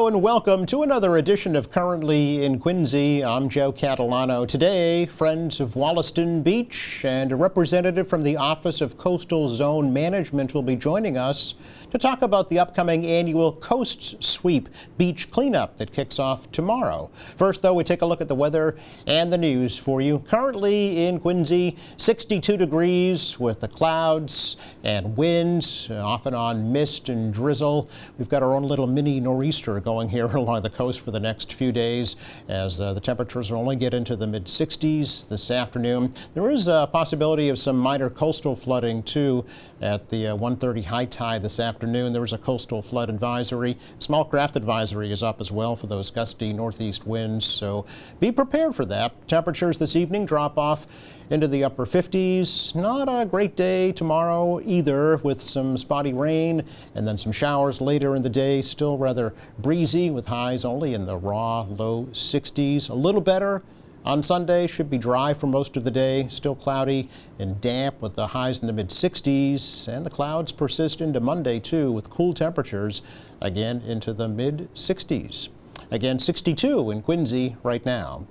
Hello and welcome to another edition of Currently in Quincy. I'm Joe Catalano. Today, friends of Wollaston Beach and a representative from the Office of Coastal Zone Management will be joining us to talk about the upcoming annual Coast Sweep beach cleanup that kicks off tomorrow. First, though, we take a look at the weather and the news for you. Currently in Quincy, 62 degrees with the clouds and winds, off and on mist and drizzle. We've got our own little mini nor'easter going here along the coast for the next few days as the temperatures will only get into the mid-60s this afternoon. There is a possibility of some minor coastal flooding, too, at the 1:30 high tide this afternoon. There was a coastal flood advisory. Small craft advisory is up as well for those gusty northeast winds, so be prepared for that. Temperatures this evening drop off into the upper 50s. Not a great day tomorrow either, with some spotty rain and then some showers later in the day. Still rather breezy with highs only in the raw low 60s. A little better on Sunday, should be dry for most of the day, still cloudy and damp with the highs in the mid-60s, and the clouds persist into Monday too, with cool temperatures again into the mid-60s. Again, 62 in Quincy right now.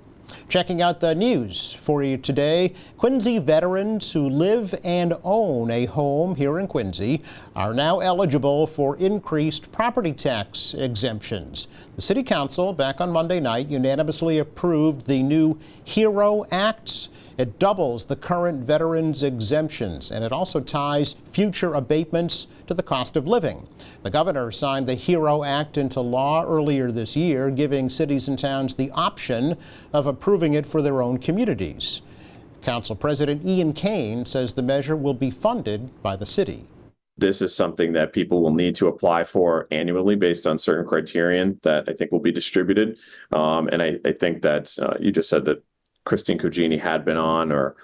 Checking out the news for you today, Quincy veterans who live and own a home here in Quincy are now eligible for increased property tax exemptions. The City Council back on Monday night unanimously approved the new HERO Act. It doubles the current veterans exemptions, and it also ties future abatements to the cost of living. The governor signed the HERO Act into law earlier this year, giving cities and towns the option of approving it for their own communities. Council President Ian Kane says the measure will be funded by the city. This is something that people will need to apply for annually based on certain criterion that I think will be distributed. And I think that you just said that Christine Cugini had been on, or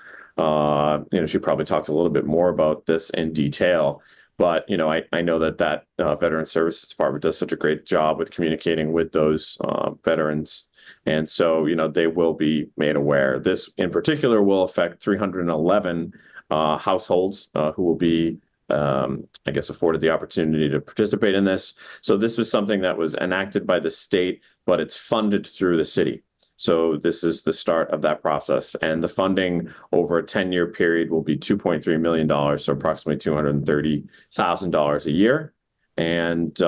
she probably talked a little bit more about this in detail. But I know that Veteran Services Department does such a great job with communicating with those veterans, and so they will be made aware. This in particular will affect 311 households who will be afforded the opportunity to participate in this. So this was something that was enacted by the state, but it's funded through the city. So this is the start of that process, and the funding over a 10-year period will be $2.3 million, so approximately $230,000 a year. And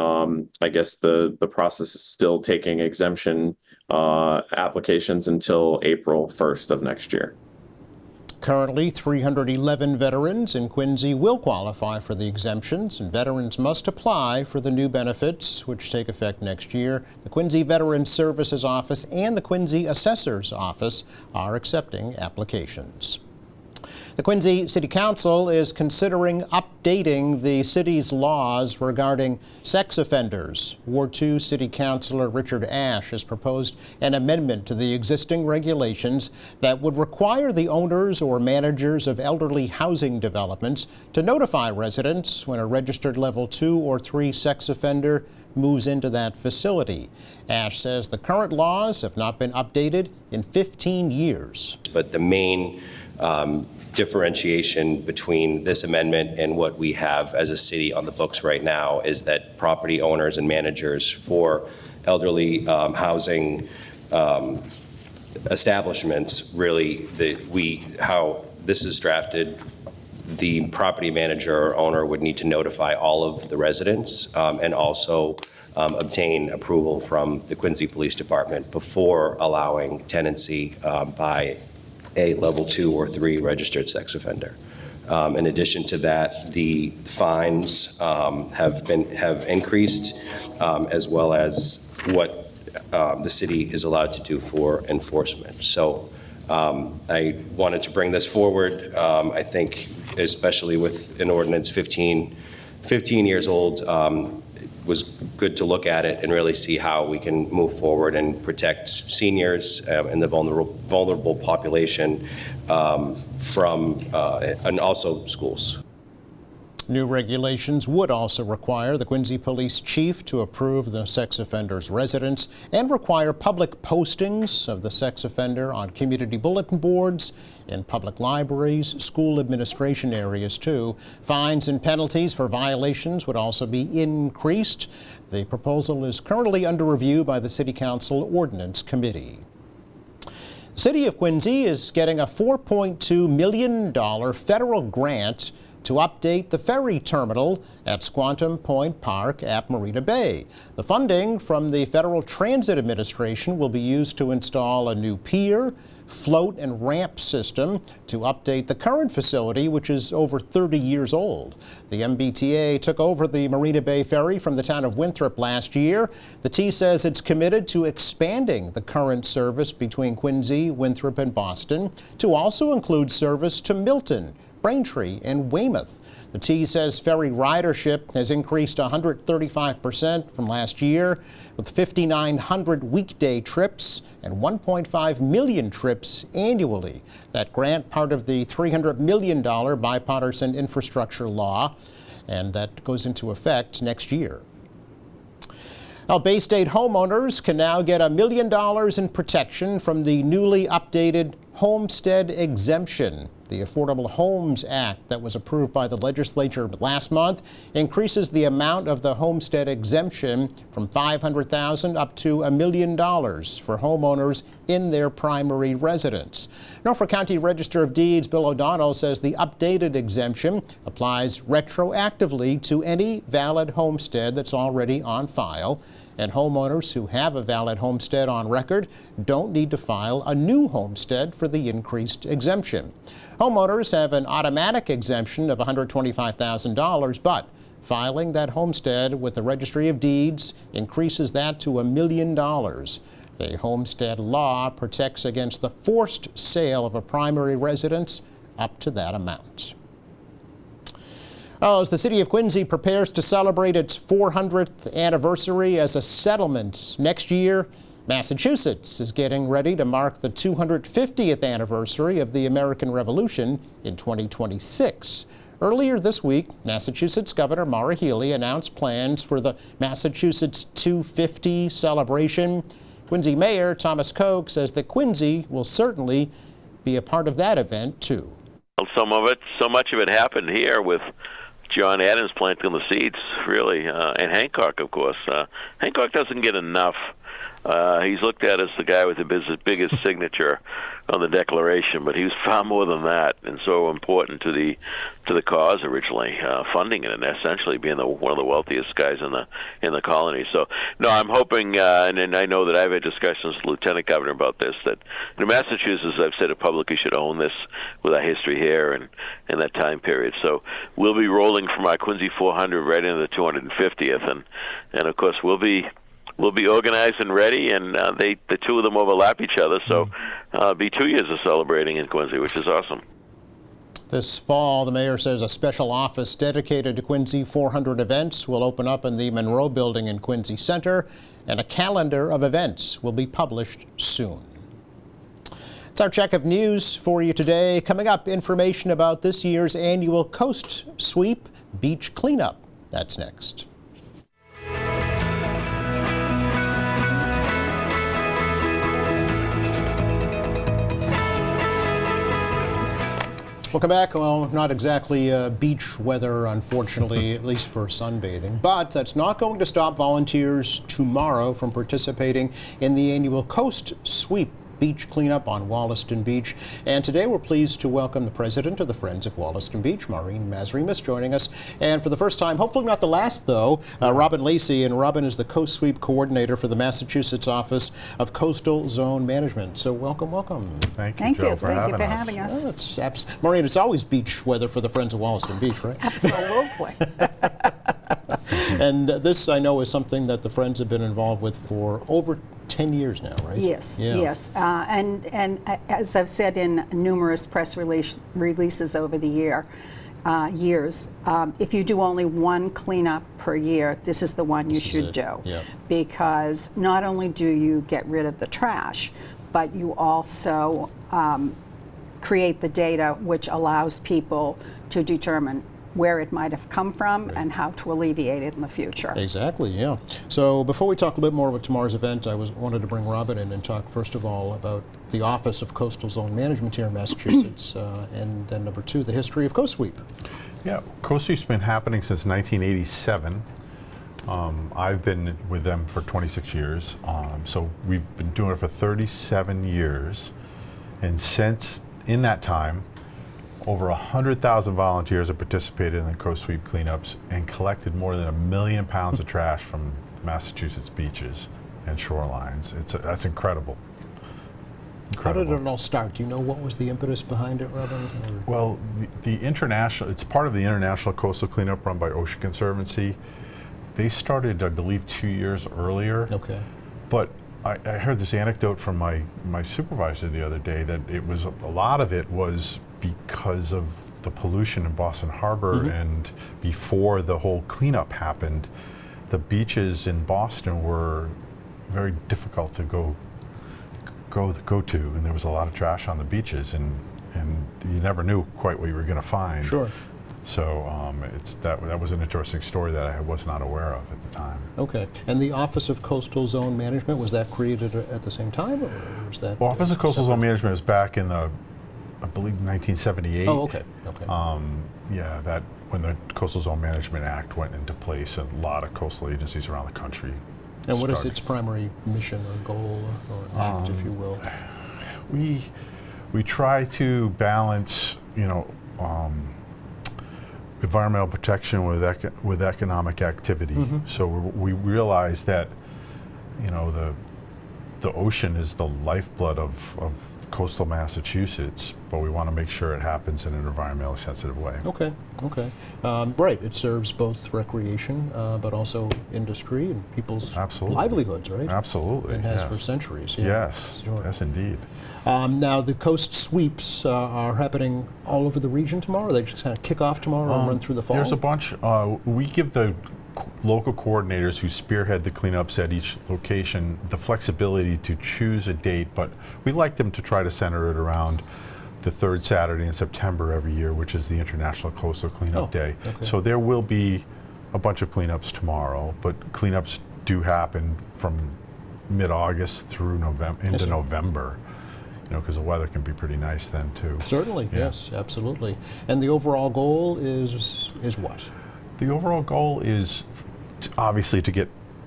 I guess the process is still taking exemption applications until April 1st of next year. Currently, 311 veterans in Quincy will qualify for the exemptions, and veterans must apply for the new benefits, which take effect next year. The Quincy Veterans Services Office and the Quincy Assessor's Office are accepting applications. The Quincy City Council is considering updating the city's laws regarding sex offenders. Ward 2 City Councilor Richard Ashe has proposed an amendment to the existing regulations that would require the owners or managers of elderly housing developments to notify residents when a registered level 2 or 3 sex offender moves into that facility. Ashe says the current laws have not been updated in 15 years. But the main differentiation between this amendment and what we have as a city on the books right now is that property owners and managers for elderly housing establishments, really, how this is drafted, the property manager or owner would need to notify all of the residents and also obtain approval from the Quincy Police Department before allowing tenancy by a level 2 or 3 registered sex offender. In addition to that, the fines have increased, as well as what the city is allowed to do for enforcement. So I wanted to bring this forward. I think, especially with an ordinance 15 years old, it was good to look at it and really see how we can move forward and protect seniors and the vulnerable population from, and also schools. New regulations would also require the Quincy Police Chief to approve the sex offender's residence and require public postings of the sex offender on community bulletin boards, in public libraries, school administration areas too. Fines and penalties for violations would also be increased. The proposal is currently under review by the City Council Ordinance Committee. The City of Quincy is getting a $4.2 million federal grant to update the ferry terminal at Squantum Point Park at Marina Bay. The funding from the Federal Transit Administration will be used to install a new pier, float and ramp system to update the current facility, which is over 30 years old. The MBTA took over the Marina Bay Ferry from the town of Winthrop last year. The T says it's committed to expanding the current service between Quincy, Winthrop, and Boston to also include service to Milton, Braintree, and Weymouth. The T says ferry ridership has increased 135% from last year, with 5,900 weekday trips and 1.5 million trips annually. That grant, part of the $300 million bipartisan infrastructure law, and that goes into effect next year. Now, Bay State homeowners can now get $1 million in protection from the newly updated homestead exemption. The Affordable Homes Act that was approved by the legislature last month increases the amount of the homestead exemption from $500,000 up to $1 million for homeowners in their primary residence. Norfolk County Register of Deeds Bill O'Donnell says the updated exemption applies retroactively to any valid homestead that's already on file. And homeowners who have a valid homestead on record don't need to file a new homestead for the increased exemption. Homeowners have an automatic exemption of $125,000, but filing that homestead with the Registry of Deeds increases that to $1 million. The homestead law protects against the forced sale of a primary residence up to that amount. As the City of Quincy prepares to celebrate its 400th anniversary as a settlement next year, Massachusetts is getting ready to mark the 250th anniversary of the American Revolution in 2026. Earlier this week, Massachusetts Governor Maura Healey announced plans for the Massachusetts 250 celebration. Quincy Mayor Thomas Koch says that Quincy will certainly be a part of that event, too. So much of it happened here with John Adams planting the seeds, really, and Hancock, of course. Hancock doesn't get enough. He's looked at as the guy with the biggest signature on the Declaration, but he was far more than that, and so important to the cause originally, funding it and essentially being one of the wealthiest guys in the colony. So, no, I'm hoping, and I know that I've had discussions with the Lieutenant Governor about this, that Massachusetts, I've said it publicly, should own this with our history here and that time period. So we'll be rolling from our Quincy 400 right into the 250th, and of course we'll be organized and ready, and the two of them overlap each other, so it'll be 2 years of celebrating in Quincy, which is awesome. This fall, the mayor says a special office dedicated to Quincy 400 events will open up in the Monroe Building in Quincy Center, and a calendar of events will be published soon. It's our check of news for you today. Coming up, information about this year's annual Coast Sweep Beach Cleanup. That's next. Welcome back. Well, not exactly beach weather, unfortunately, at least for sunbathing. But that's not going to stop volunteers tomorrow from participating in the annual Coast Sweep Beach Cleanup on Wollaston Beach. And today we're pleased to welcome the president of the Friends of Wollaston Beach, Maureen Mazremis, joining us. And for the first time, hopefully not the last though, Robin Lacey. And Robin is the Coast Sweep coordinator for the Massachusetts Office of Coastal Zone Management. So welcome, welcome. Thank you, Joe, for having us. Well, Maureen, it's always beach weather for the Friends of Wollaston Beach, right? Absolutely. And this, I know, is something that the Friends have been involved with for over 10 years now, right? Yes, yeah. yes. And as I've said in numerous press releases over the years, if you do only one cleanup per year, this is the one you should do. Yeah. Because not only do you get rid of the trash, but you also create the data which allows people to determine where it might have come from and how to alleviate it in the future. Exactly, yeah. So before we talk a bit more about tomorrow's event, I wanted to bring Robin in and talk first of all about the Office of Coastal Zone Management here in Massachusetts, and then number two, the history of Coast Sweep. Yeah, Coast Sweep's been happening since 1987. I've been with them for 26 years, so we've been doing it for 37 years, and since in that time, over 100,000 volunteers have participated in the Coast Sweep cleanups and collected more than 1 million pounds of trash from Massachusetts beaches and shorelines. That's incredible. How did it all start? Do you know what was the impetus behind it, Robin? Or- Well, the international, it's part of the International Coastal Cleanup run by Ocean Conservancy. They started, I believe, 2 years earlier. Okay. But I heard this anecdote from my supervisor the other day that it was, a lot of it was because of the pollution in Boston Harbor, and before the whole cleanup happened, the beaches in Boston were very difficult to go to, and there was a lot of trash on the beaches, and you never knew quite what you were going to find. Sure. So that was an interesting story that I was not aware of at the time. Okay. And the Office of Coastal Zone Management, was that created at the same time, or was that? Well, Office of Coastal Zone Management was back in the, I believe, 1978. Oh, okay. Okay. Yeah, that when the Coastal Zone Management Act went into place, a lot of coastal agencies around the country. And what is started. its primary mission or goal or act, if you will? We try to balance, environmental protection with economic activity. So we realize that, the ocean is the lifeblood of coastal Massachusetts, but we want to make sure it happens in an environmentally sensitive way. Okay, okay. Right, it serves both recreation, but also industry and people's Absolutely. livelihoods, right? Absolutely. And has yes. for centuries. Yeah. Yes, Sure. yes, indeed. Now, the coast sweeps are happening all over the region tomorrow? They just kind of kick off tomorrow and run through the fall? There's a bunch. We give the local coordinators who spearhead the cleanups at each location the flexibility to choose a date, but we like them to try to center it around the third Saturday in September every year, which is the International Coastal Cleanup Oh, Day. okay. So there will be a bunch of cleanups tomorrow, but cleanups do happen from mid-August through into sir. November, because the weather can be pretty nice then too. Certainly, Yeah. yes, absolutely. And the overall goal is what? The overall goal is obviously to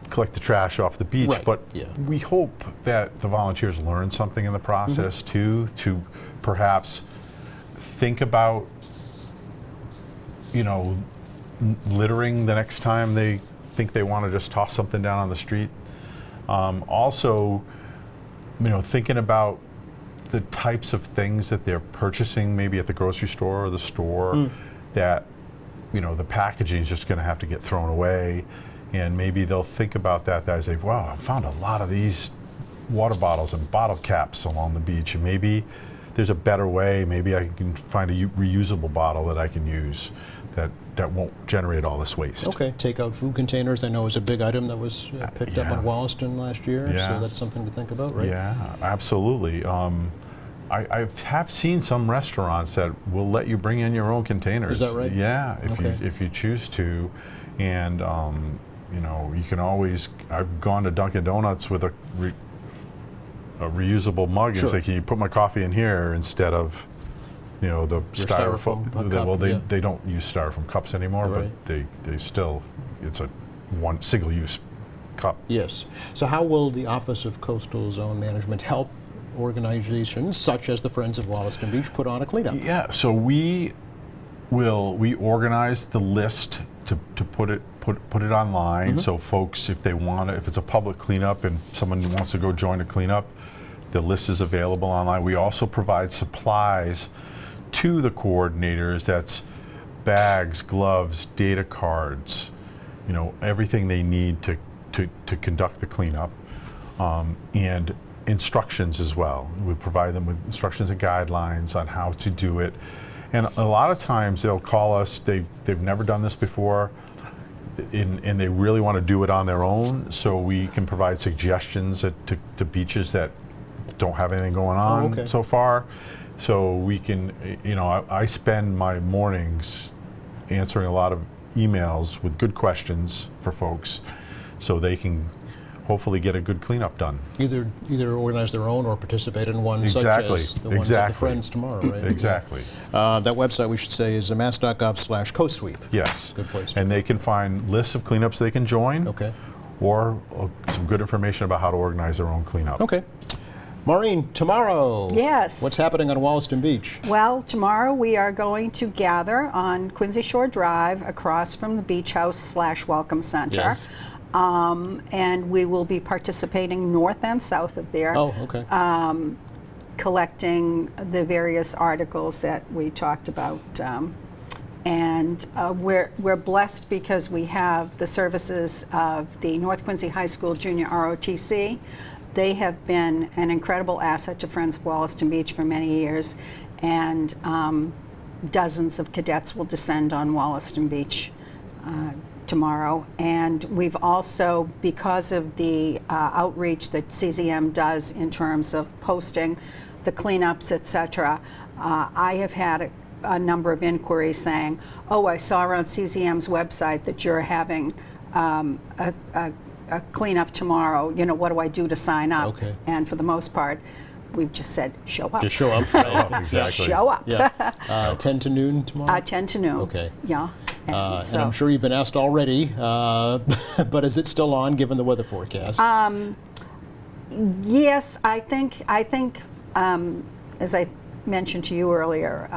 collect the trash off the beach, Right, but yeah. we hope that the volunteers learn something in the process too, to perhaps think about, littering the next time they think they want to just toss something down on the street. Also, thinking about the types of things that they're purchasing, maybe at the grocery store or the store, that the packaging is just going to have to get thrown away, and maybe they'll think about that as they, wow, I found a lot of these water bottles and bottle caps along the beach, and maybe there's a better way. Maybe I can find a reusable bottle that I can use that won't generate all this waste. Okay, take out food containers, I know is a big item that was picked up yeah. on Wollaston last year, Yeah. so that's something to think about, right? Yeah, absolutely. I have seen some restaurants that will let you bring in your own containers. Is that right? Yeah, Okay. if you choose to, and you can always. I've gone to Dunkin' Donuts with a reusable mug Sure. and say, "Can you put my coffee in here instead of, the Your styrofoam cup, Well, yeah. they don't use styrofoam cups anymore, Right. but they still. It's a one single-use cup. Yes. So how will the Office of Coastal Zone Management help organizations such as the Friends of Wollaston Beach put on a cleanup? Yeah, so we organize the list to put it online. So folks, if they want to, if it's a public cleanup and someone wants to go join a cleanup, the list is available online. We also provide supplies to the coordinators. That's bags, gloves, data cards, everything they need to conduct the cleanup, and instructions as well. We provide them with instructions and guidelines on how to do it. And a lot of times they'll call us, they've never done this before, and they really want to do it on their own, so we can provide suggestions to beaches that don't have anything going on okay. so far. So we can, I spend my mornings answering a lot of emails with good questions for folks so they can hopefully get a good cleanup done. Either organize their own or participate in one Exactly. such as the ones at the Friends tomorrow, right? Exactly. That website, we should say, is mass.gov/CoSweep. Yes. Good place to And they can find lists of cleanups they can join. Okay. Or some good information about how to organize their own cleanup. Okay. Maureen, tomorrow. Yes. What's happening on Wollaston Beach? Well, tomorrow we are going to gather on Quincy Shore Drive across from the Beach House/Welcome Center. Yes. And we will be participating north and south of there. Oh, okay. Collecting the various articles that we talked about. And we're blessed because we have the services of the North Quincy High School Junior ROTC. They have been an incredible asset to Friends of Wollaston Beach for many years, and dozens of cadets will descend on Wollaston Beach tomorrow. And we've also, because of the outreach that CZM does in terms of posting the cleanups, etc., I have had a number of inquiries saying, oh, I saw on CZM's website that you're having a cleanup tomorrow. You know, what do I do to sign up? Okay. And for the most part, we've just said, show up. Just show up. Exactly. Show up. Yeah. 10 to noon tomorrow? 10 to noon. Okay. Yeah. And And I'm sure you've been asked already, but is it still on given the weather forecast? Yes, I think, as I mentioned to you earlier,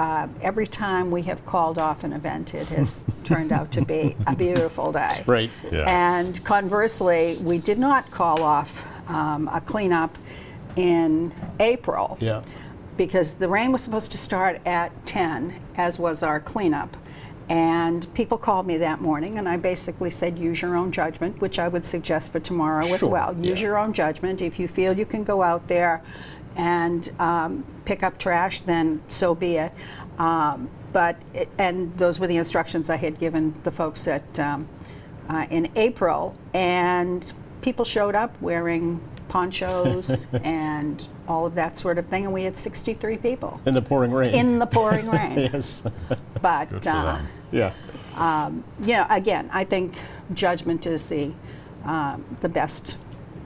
every time we have called off an event, it has turned out to be a beautiful day. Right. Yeah. And conversely, we did not call off a cleanup in April. Yeah. Because the rain was supposed to start at 10, as was our cleanup. And people called me that morning, and I basically said, use your own judgment, which I would suggest for tomorrow as Sure, well. Use yeah. your own judgment. If you feel you can go out there and pick up trash, then so be it. And those were the instructions I had given the folks at in April. And people showed up wearing ponchos and all of that sort of thing, and we had 63 people In the pouring rain. in the pouring rain. Yes. But Good for them. Yeah. you know, again, I think judgment is the best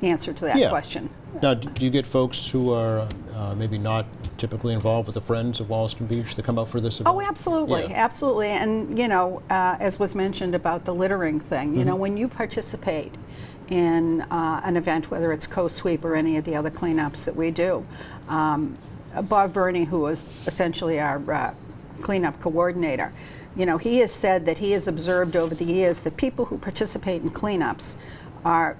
answer to that Yeah. question. Now, do you get folks who are maybe not typically involved with the Friends of Wollaston Beach that come out for this event? Oh, absolutely, Yeah. absolutely. And, you know, as was mentioned about the littering thing, you know, Mm-hmm. when you participate in an event, whether it's CoSweep or any of the other cleanups that we do, Bob Verney, who is essentially our cleanup coordinator, you know, he has said that he has observed over the years that people who participate in cleanups are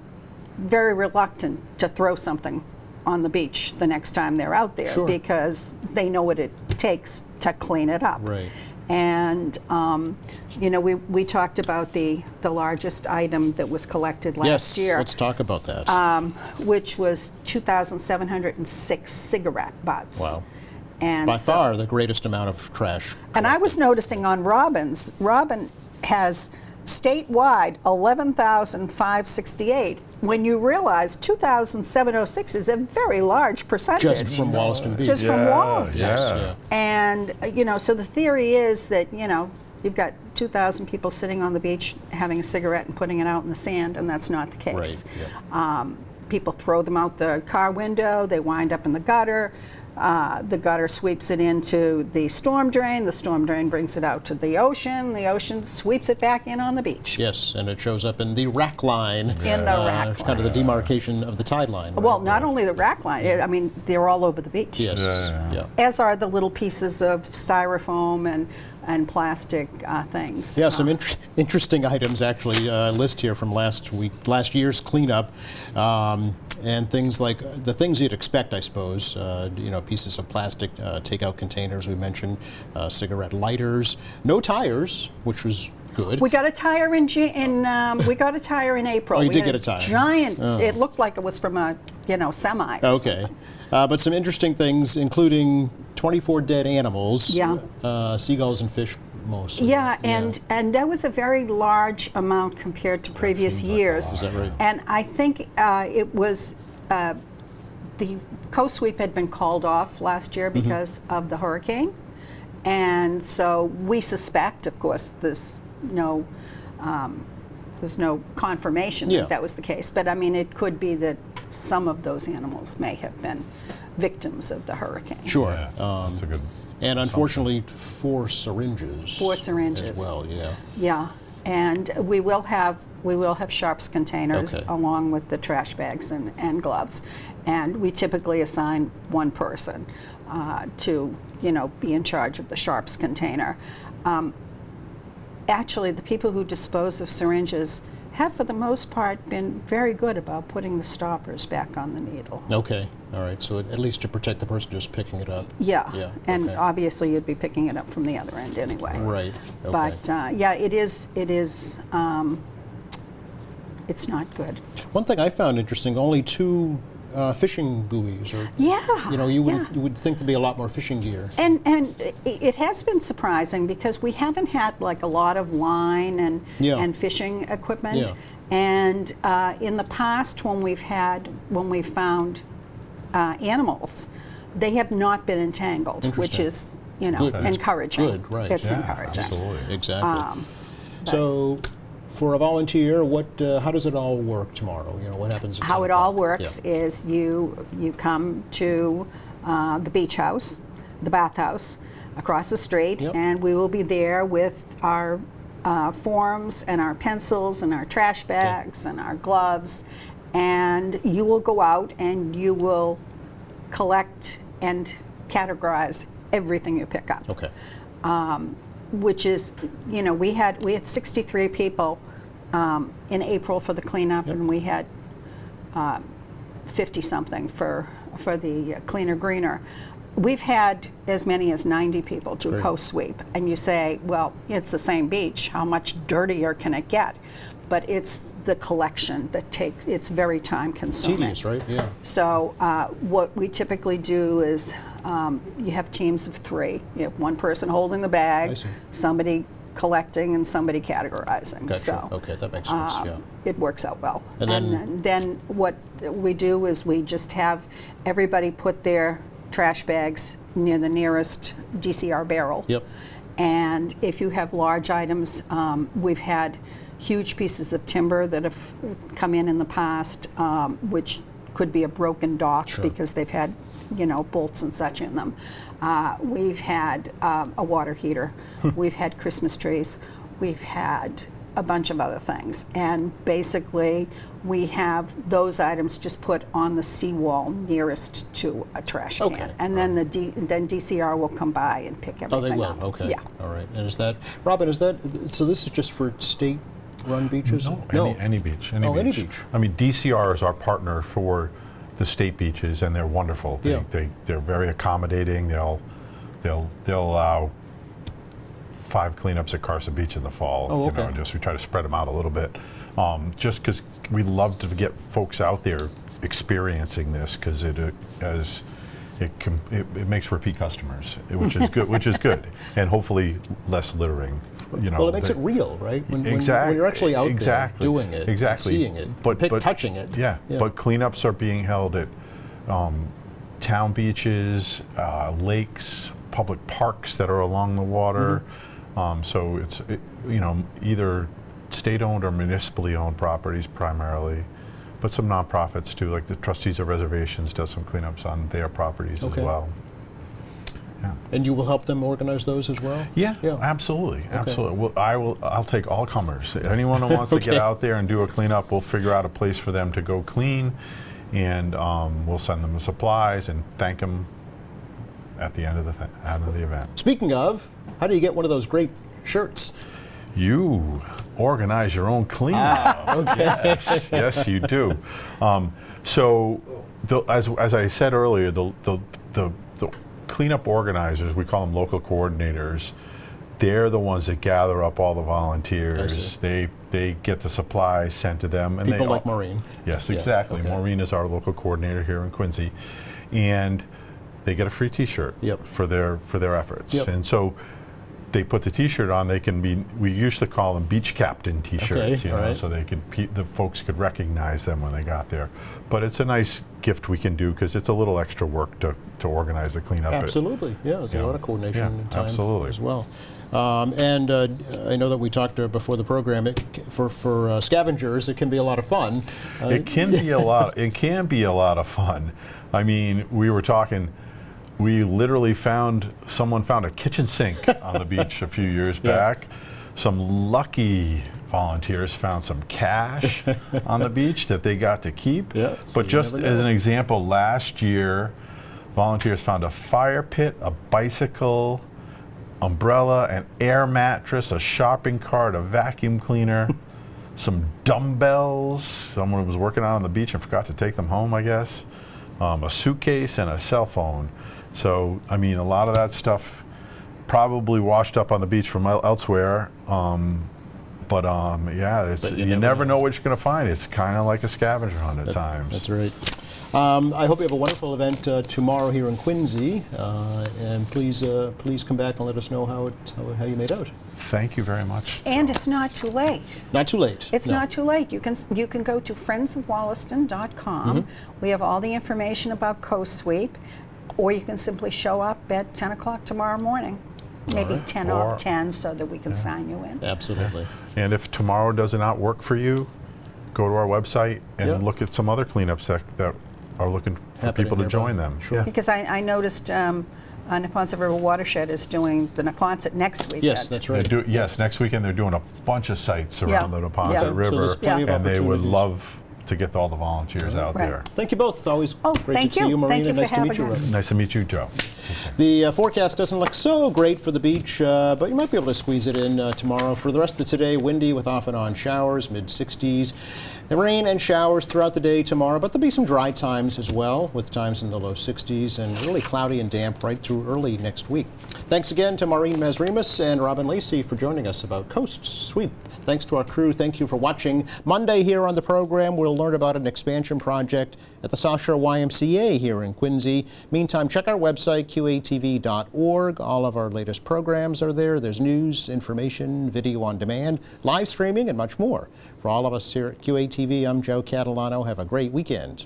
very reluctant to throw something on the beach the next time they're out there Sure. because they know what it takes to clean it up. Right. And you know, we talked about the largest item that was collected last Yes, year, let's talk about that. which was 2,706 cigarette butts. Wow. And By so- far the greatest amount of trash. And I was noticing on Robin has statewide 11,568. When you realize 2,706 is a very large percentage. Just from Wollaston Beach. Just from Wollaston. Yeah. And, you know, so the theory is that, you know, you've got 2,000 people sitting on the beach having a cigarette and putting it out in the sand, and that's not the case. Right, People throw them out the car window, they wind up in the gutter. The gutter sweeps it into the storm drain brings it out to the ocean sweeps it back in on the beach. Yes, and it shows up in the rack line. In the rack Kind of the demarcation of the tide line. right? Well, not only the rack line, I mean, they're all over the beach. Yes. Yeah. As are the little pieces of styrofoam and plastic things. Yeah, some interesting items actually list here from last year's cleanup, and things like the things you'd expect, I suppose. You know, pieces of plastic, takeout containers. We mentioned cigarette lighters, no tires, which was good. We got a tire in we got a tire in April. Oh, you We did had get a tire. Giant. It looked like it was from a semi. or Okay. But some interesting things, including 24 dead animals. Yeah. Seagulls and fish mostly. Yeah, and that was a very large amount compared to previous seems like a years. lot. Is that right? And I think it was the CoSweep had been called off last year because of the hurricane, And so we suspect, of course, there's no confirmation Yeah. that that was the case. But I mean, it could be that some of those animals may have been victims of the hurricane. Sure. Yeah, that's a good. And unfortunately, 4 syringes. 4 syringes. As well, yeah. Yeah, and we will have sharps containers Okay. along with the trash bags and gloves, and we typically assign one person to be in charge of the sharps container. Actually, the people who dispose of syringes have, for the most part, been very good about putting the stoppers back on the needle. Okay, all right, so at least to protect the person just picking it up. Yeah, Yeah, and okay. obviously you'd be picking it up from the other end anyway. Right, okay. But yeah, it is. It's not good. One thing I found interesting, only 2 fishing buoys, or Yeah. you yeah. would think there'd be a lot more fishing gear. And it has been surprising because we haven't had like a lot of line Yeah. and fishing equipment. Yeah. And in the past, when we've found animals, they have not been entangled, which Interesting. is Good. encouraging. Good, right. It's Yeah, encouraging. absolutely. Exactly. So, for a volunteer, how does it all work tomorrow? What happens? At How 10 it all o'clock? works is you come to the beach house, the bathhouse, across the street, Yep. and we will be there with our forms and our pencils and our trash bags and our gloves, and you will go out and you will collect and categorize everything you pick up. Okay. Which is, we had 63 people in April for the cleanup, and we had 50-something for the cleaner greener. We've had as many as 90 people do Great. coast sweep, and you say, well, it's the same beach. How much dirtier can it get? But it's the collection that it's very time consuming. Tedious, right? Yeah. So what we typically do is you have teams of 3. You have one person holding the I bag, see. somebody collecting, and somebody categorizing. Gotcha. So Okay, that makes sense. Yeah. it works out well. And then what we do is we just have everybody put their trash bags near the nearest DCR barrel. Yep. And if you have large items, we've had huge pieces of timber that have come in the past, which could be a broken dock Sure. because they've had, bolts and such in them. We've had a water heater. We've had Christmas trees. We've had a bunch of other things. And basically, we have those items just put on the seawall nearest to a trash can. Okay, And then then DCR will come by and pick everything Oh, they will. up. Okay. Yeah. All right. And Robin? So this is just for state-run beaches? Any beach. Oh, any beach. I mean, DCR is our partner for the state beaches, and they're wonderful. Yeah. They're very accommodating. They'll allow 5 cleanups at Carson Beach in the fall. Oh, okay. We try to spread them out a little bit, just because we love to get folks out there experiencing this, because it makes repeat customers, which is good. Which is good, and hopefully less littering. Well, it makes it real, right? When Exactly. you're actually out Exactly. there doing it, Exactly. seeing it, But touching it. Yeah, but cleanups are being held at town beaches, lakes, public parks that are along the water. So it's either state-owned or municipally owned properties primarily, but some nonprofits too, like the Trustees of Reservations does some cleanups on their properties Okay. as well. Yeah. And you will help them organize those as well? Yeah, absolutely, absolutely. Well, I'll take all comers. Anyone who wants to get Okay. out there and do a cleanup, we'll figure out a place for them to go clean, and we'll send them the supplies and thank them at the end of the event. Speaking of, how do you get one of those great shirts? You organize your own cleanup. Okay. Yes, you do. As I said earlier, the cleanup organizers, we call them local coordinators, they're the ones that gather up all the volunteers. They get the supplies sent to them. And People like Maureen. Yes, Yeah, exactly. okay. Maureen is our local coordinator here in Quincy. And they get a free T-shirt Yep. for their efforts. Yep. And so they put the T-shirt on, they can be. We used to call them beach captain T-shirts, Okay, you know, all right. so they could the folks could recognize them when they got there. But it's a nice gift we can do because it's a little extra work to organize the cleanup. Absolutely, yeah, there's a Yeah. lot of coordination Yeah, and time absolutely. as well. And I know that we talked before the program, for scavengers, it can be a lot of fun. It can be a lot. It can be a lot of fun. I mean, we were talking. We literally someone found a kitchen sink on the beach a few years back. Some lucky volunteers found some cash on the beach that they got to keep. Yeah, so but you just never as know. an example, last year, volunteers found a fire pit, a bicycle, umbrella, an air mattress, a shopping cart, a vacuum cleaner, some dumbbells. Someone was working out on the beach and forgot to take them home, I guess. A suitcase and a cell phone. So, I mean, a lot of that stuff probably washed up on the beach from elsewhere. Yeah, But you never know what you're going to find. It's kind of like a scavenger hunt at times. That's right. I hope you have a wonderful event tomorrow here in Quincy, and please come back and let us know how you made out. Thank you very much. And it's not too late. Not too late. It's no. not too late. You can go to friendsofwollaston.com. We have all the information about Coast Sweep, or you can simply show up at 10 o'clock tomorrow morning. Maybe right. 10 Or- off 10 so that we can sign you in. Absolutely. And if tomorrow does not work for you, go to our website and Yeah. look at some other cleanups that are looking for Happening people to nearby. join them. Sure. Yeah. Because I noticed Neponset River Watershed is doing the Neponset next weekend. Yes, that's right. Yes, next weekend they're doing a bunch of sites around the Neponset Yeah. So River, there's plenty of and they would opportunities. love to get all the volunteers out Right. there. Thank you both. It's always Oh, great thank to see you. you, Marina. Thank you for nice to meet having you, us. Robin. Nice to meet you, Joe. The forecast doesn't look so great for the beach, but you might be able to squeeze it in tomorrow. For the rest of today, windy with off and on showers, mid-60s. Rain and showers throughout the day tomorrow, but there'll be some dry times as well, with times in the low 60s, and really cloudy and damp right through early next week. Thanks again to Maureen Mesrimas and Robin Lacey for joining us about Coast Sweep. Thanks to our crew. Thank you for watching. Monday here on the program, we'll learn about an expansion project at the South Shore YMCA here in Quincy. Meantime, check our website, qatv.org. All of our latest programs are there. There's news, information, video on demand, live streaming, and much more. For all of us here at QATV, I'm Joe Catalano. Have a great weekend.